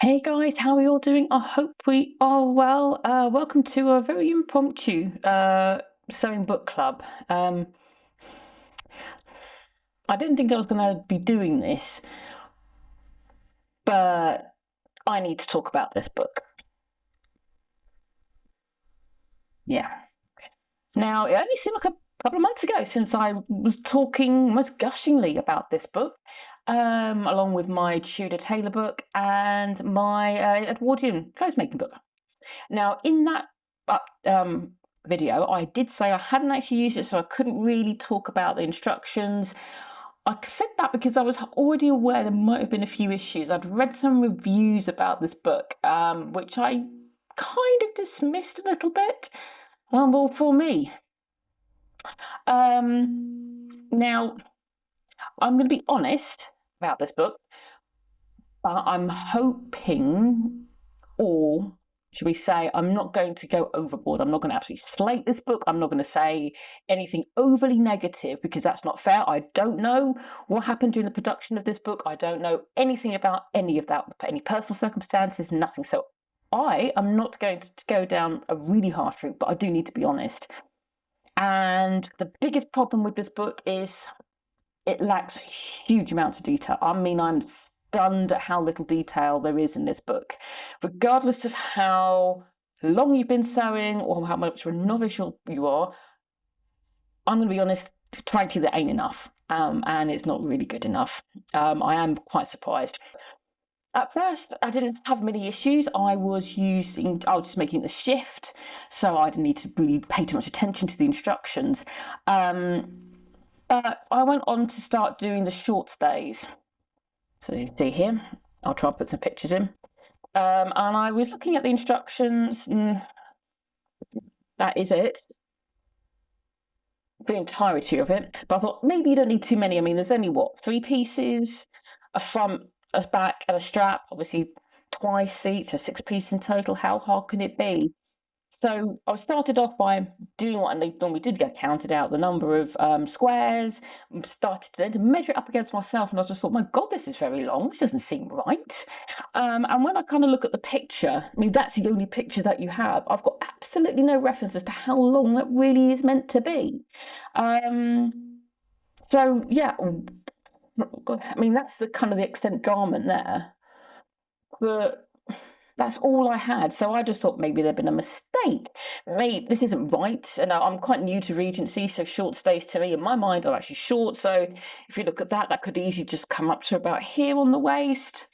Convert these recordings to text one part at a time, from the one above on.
Hey guys, how are you all doing? I hope we are well. Welcome to a very impromptu sewing book club. I didn't think I was going to be doing this, but I need to talk about this book. Yeah. Now, it only seemed like a couple of months ago since I was talking most gushingly about this book, along with my Tudor Taylor book and my Edwardian clothes making book. Now, in that video, I did say I hadn't actually used it, so I couldn't really talk about the instructions. I said that because I was already aware there might have been a few issues. I'd read some reviews about this book, which I kind of dismissed a little bit. Well, for me. Now, I'm going to be honest about this book, but I'm hoping, or should we say, I'm not going to go overboard. I'm not going to absolutely slate this book. I'm not going to say anything overly negative because that's not fair. I don't know what happened during the production of this book. I don't know anything about any of that, any personal circumstances, nothing. So I am not going to go down a really harsh route, but I do need to be honest. And the biggest problem with this book is it lacks huge amounts of detail. I mean, I'm stunned at how little detail there is in this book. Regardless of how long you've been sewing or how much of a novice you are, I'm going to be honest, frankly, there ain't enough. And it's not really good enough. I am quite surprised. At first, I didn't have many issues. I was just making the shift, so I didn't need to really pay too much attention to the instructions. But I went on to start doing the short stays. So you can see here, I'll try and put some pictures in. And I was looking at the instructions, and that is it. The entirety of it. But I thought maybe you don't need too many. I mean, there's only what, 3 pieces, a front, a back, and a strap. Obviously, twice each, so 6 pieces in total. How hard can it be? So I started off by doing what I normally did, get counted out the number of squares, started then to measure it up against myself, and I just thought, my God, this is very long. This doesn't seem right. And when I kind of look at the picture, I mean, that's the only picture that you have. I've got absolutely no reference as to how long that really is meant to be. So yeah, I mean, that's the kind of the extent garment there. But that's all I had. So I just thought maybe there'd been a mistake. Maybe this isn't right. And I'm quite new to Regency, so short stays to me in my mind are actually short. So if you look at that, that could easily just come up to about here on the waist.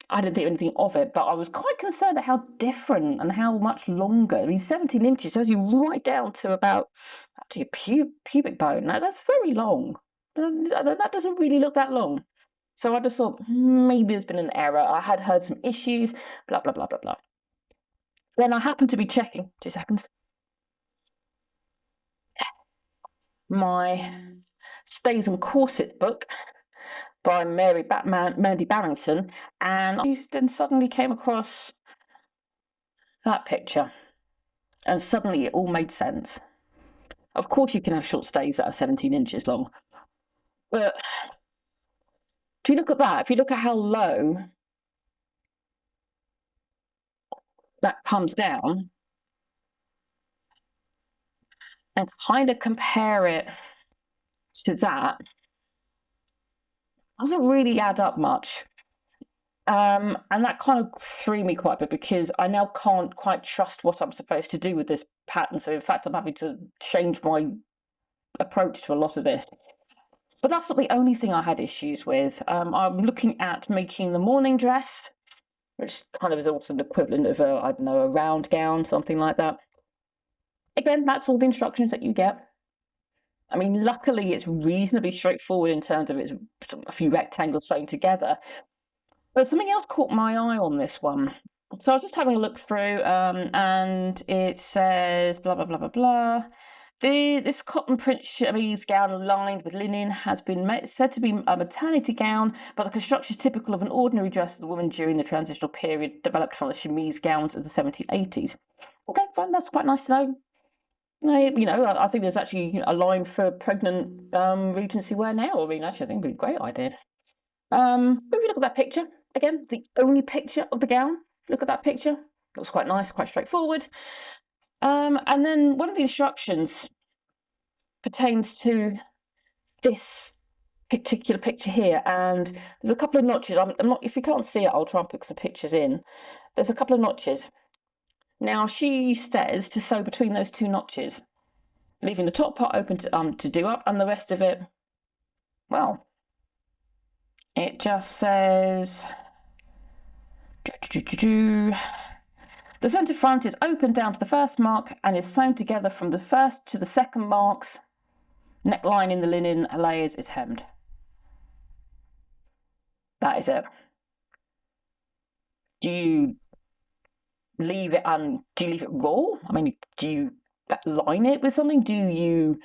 I didn't think anything of it, but I was quite concerned at how different and how much longer. I mean, 17 inches shows you right down to about up to your pubic bone. Now, that's very long. That doesn't really look that long. So I just thought, maybe there's been an error. I had heard some issues, blah, blah, blah, blah, blah. Then I happened to be checking, 2 seconds, my Stays and Corsets book by Mandy Barrington, and I then suddenly came across that picture, and suddenly it all made sense. Of course you can have short stays that are 17 inches long, but if you look at that, if you look at how low that comes down, and kind of compare it to that, doesn't really add up much. And that kind of threw me quite a bit because I now can't quite trust what I'm supposed to do with this pattern. So in fact, I'm having to change my approach to a lot of this. But that's not the only thing I had issues with. I'm looking at making the morning dress, which kind of is also the equivalent of I don't know, a round gown, something like that. Again, that's all the instructions that you get. I mean, luckily it's reasonably straightforward in terms of it's a few rectangles sewn together. But something else caught my eye on this one. So I was just having a look through, and it says blah, blah, blah, blah, blah. This cotton print chemise gown lined with linen has been said to be a maternity gown, but the construction is typical of an ordinary dress of the woman during the transitional period developed from the chemise gowns of the 1780s. Okay, fine, that's quite nice to know. You know, I think there's actually a line for pregnant Regency wear now. I mean, actually, I think it'd be a great idea. If you look at that picture, again, the only picture of the gown. Look at that picture. Looks quite nice, quite straightforward. And then one of the instructions pertains to this particular picture here, and there's a couple of notches. I'm not, if you can't see it, I'll try and put some pictures in. There's a couple of notches. Now she says to sew between those two notches, leaving the top part open to do up, and the rest of it, well, it just says the centre front is open down to the first mark and is sewn together from the first to the second marks. Neckline in the linen layers is hemmed. That is it. Do you leave it raw? I mean, do you line it with something? Do you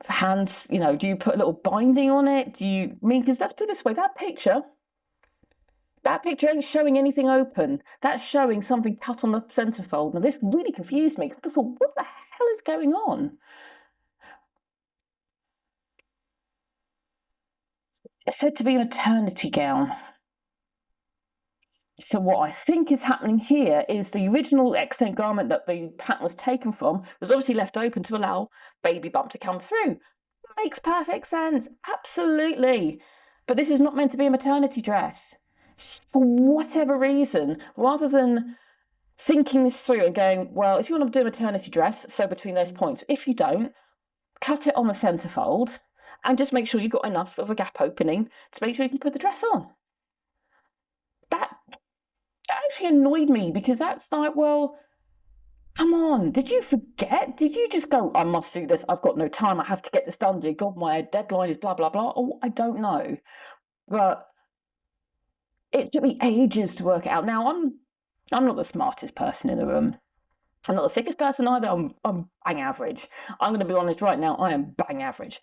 do you put a little binding on it? Because let's put it this way, that picture ain't showing anything open. That's showing something cut on the centrefold. Now this really confused me, because I thought, what the hell is going on? It's said to be a maternity gown. So what I think is happening here is the original extant garment that the pattern was taken from was obviously left open to allow baby bump to come through. Makes perfect sense, absolutely. But this is not meant to be a maternity dress. For whatever reason, rather than thinking this through and going, well, if you want to do a maternity dress, sew between those points. If you don't, cut it on the centrefold and just make sure you've got enough of a gap opening to make sure you can put the dress on. That actually annoyed me, because that's like, well, come on, did you forget? Did you just go, I must do this, I've got no time, I have to get this done, dear God, my deadline is blah, blah, blah? Oh, I don't know. But it took me ages to work it out. Now, I'm not the smartest person in the room. I'm not the thickest person either. I'm bang average. I'm going to be honest right now, I am bang average.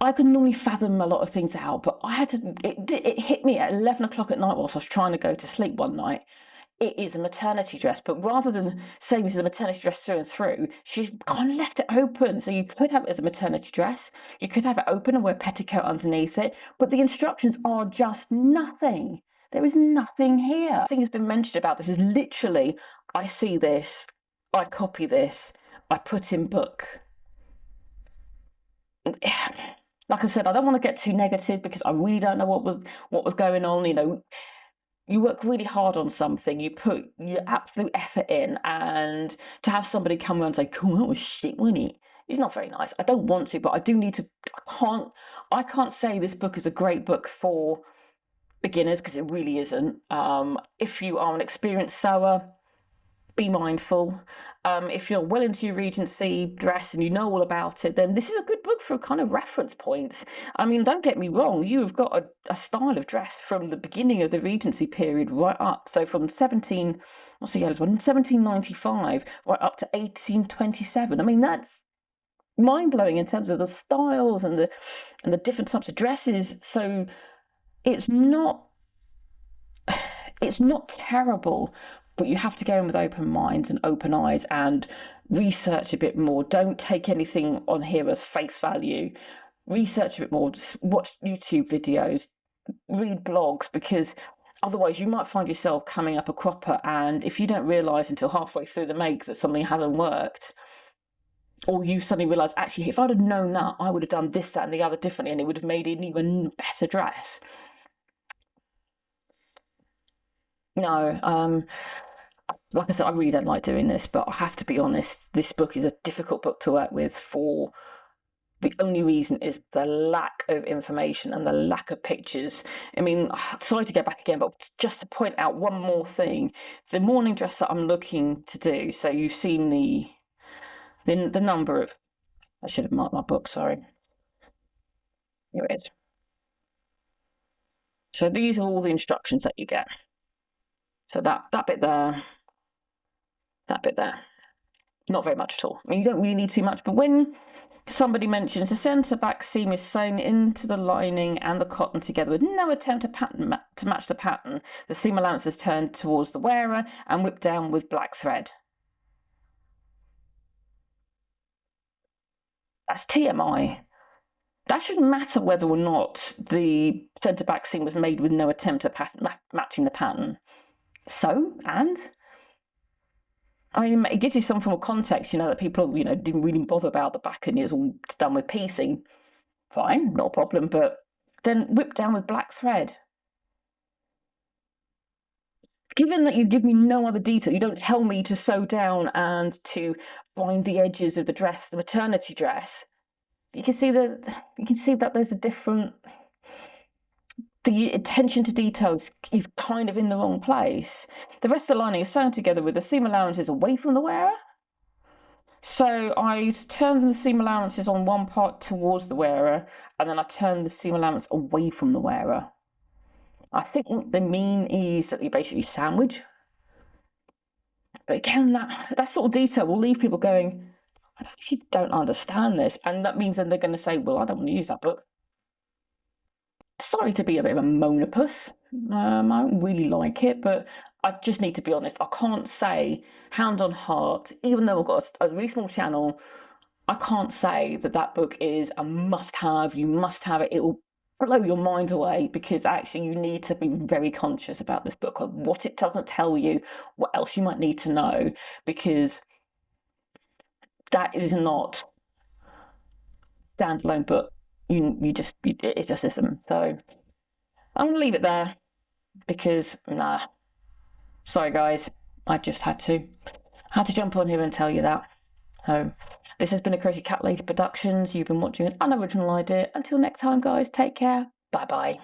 I could normally fathom a lot of things out, but I had to, it hit me at 11 o'clock at night whilst I was trying to go to sleep one night. It is a maternity dress, but rather than saying this is a maternity dress through and through, she's kind of left it open. So you could have it as a maternity dress, you could have it open and wear petticoat underneath it, but the instructions are just nothing. There is nothing here. Nothing has been mentioned about this. Is literally, I see this, I copy this, I put in book. Like I said, I don't want to get too negative, because I really don't know what was going on. You work really hard on something, you put your absolute effort in, and to have somebody come around and say, cool, that was shit, wasn't it? It's not very nice. I don't want to, but I do need to. I can't say this book is a great book for beginners, because it really isn't. If you are an experienced sewer, be mindful. If you're well into your Regency dress and you know all about it, then this is a good book for kind of reference points. I mean, don't get me wrong, you have got a style of dress from the beginning of the Regency period right up. So from 1795 right up to 1827. I mean, that's mind-blowing in terms of the styles and the different types of dresses. So it's not terrible, but you have to go in with open minds and open eyes and research a bit more. Don't take anything on here as face value. Research a bit more, just watch YouTube videos, read blogs, because otherwise you might find yourself coming up a cropper, and if you don't realise until halfway through the make that something hasn't worked, or you suddenly realise, actually, if I'd have known that, I would have done this, that and the other differently, and it would have made it an even better dress. No, like I said, I really don't like doing this, but I have to be honest, this book is a difficult book to work with for the only reason is the lack of information and the lack of pictures. I mean, sorry to go back again, but just to point out one more thing, the morning dress that I'm looking to do, so you've seen the number of, I should have marked my book, sorry. Here it is. So these are all the instructions that you get. So that bit there, that bit there. Not very much at all. I mean, you don't really need too much, but when somebody mentions the centre back seam is sewn into the lining and the cotton together with no attempt to match the pattern, the seam allowance is turned towards the wearer and whipped down with black thread. That's TMI. That shouldn't matter whether or not the centre-back scene was made with no attempt at matching the pattern. So, and? I mean, it gives you some form of context, that people, didn't really bother about the back and it was all done with piecing. Fine, not a problem, but then whipped down with black thread. Given that you give me no other detail, you don't tell me to sew down and to bind the edges of the dress, the maternity dress, you can see that there's a different. The attention to details is kind of in the wrong place. The rest of the lining is sewn together with the seam allowances away from the wearer. So I turn the seam allowances on one part towards the wearer, and then I turn the seam allowance away from the wearer. I think what they mean is that you basically sandwich. But again, that sort of detail will leave people going, I actually don't understand this. And that means then they're going to say, well, I don't want to use that book. Sorry to be a bit of a monopus. I don't really like it, but I just need to be honest. I can't say, hand on heart, even though I've got a reasonable channel, I can't say that book is a must-have. You must have it. It will blow your mind away, because actually you need to be very conscious about this book, of what it doesn't tell you, what else you might need to know, because that is not standalone book. It just isn't. So I'm gonna leave it there, because sorry guys, I just had to jump on here and tell you that. So this has been a Crazy Cat Lady Productions. You've been watching an unoriginal idea. Until next time, guys, take care. Bye bye.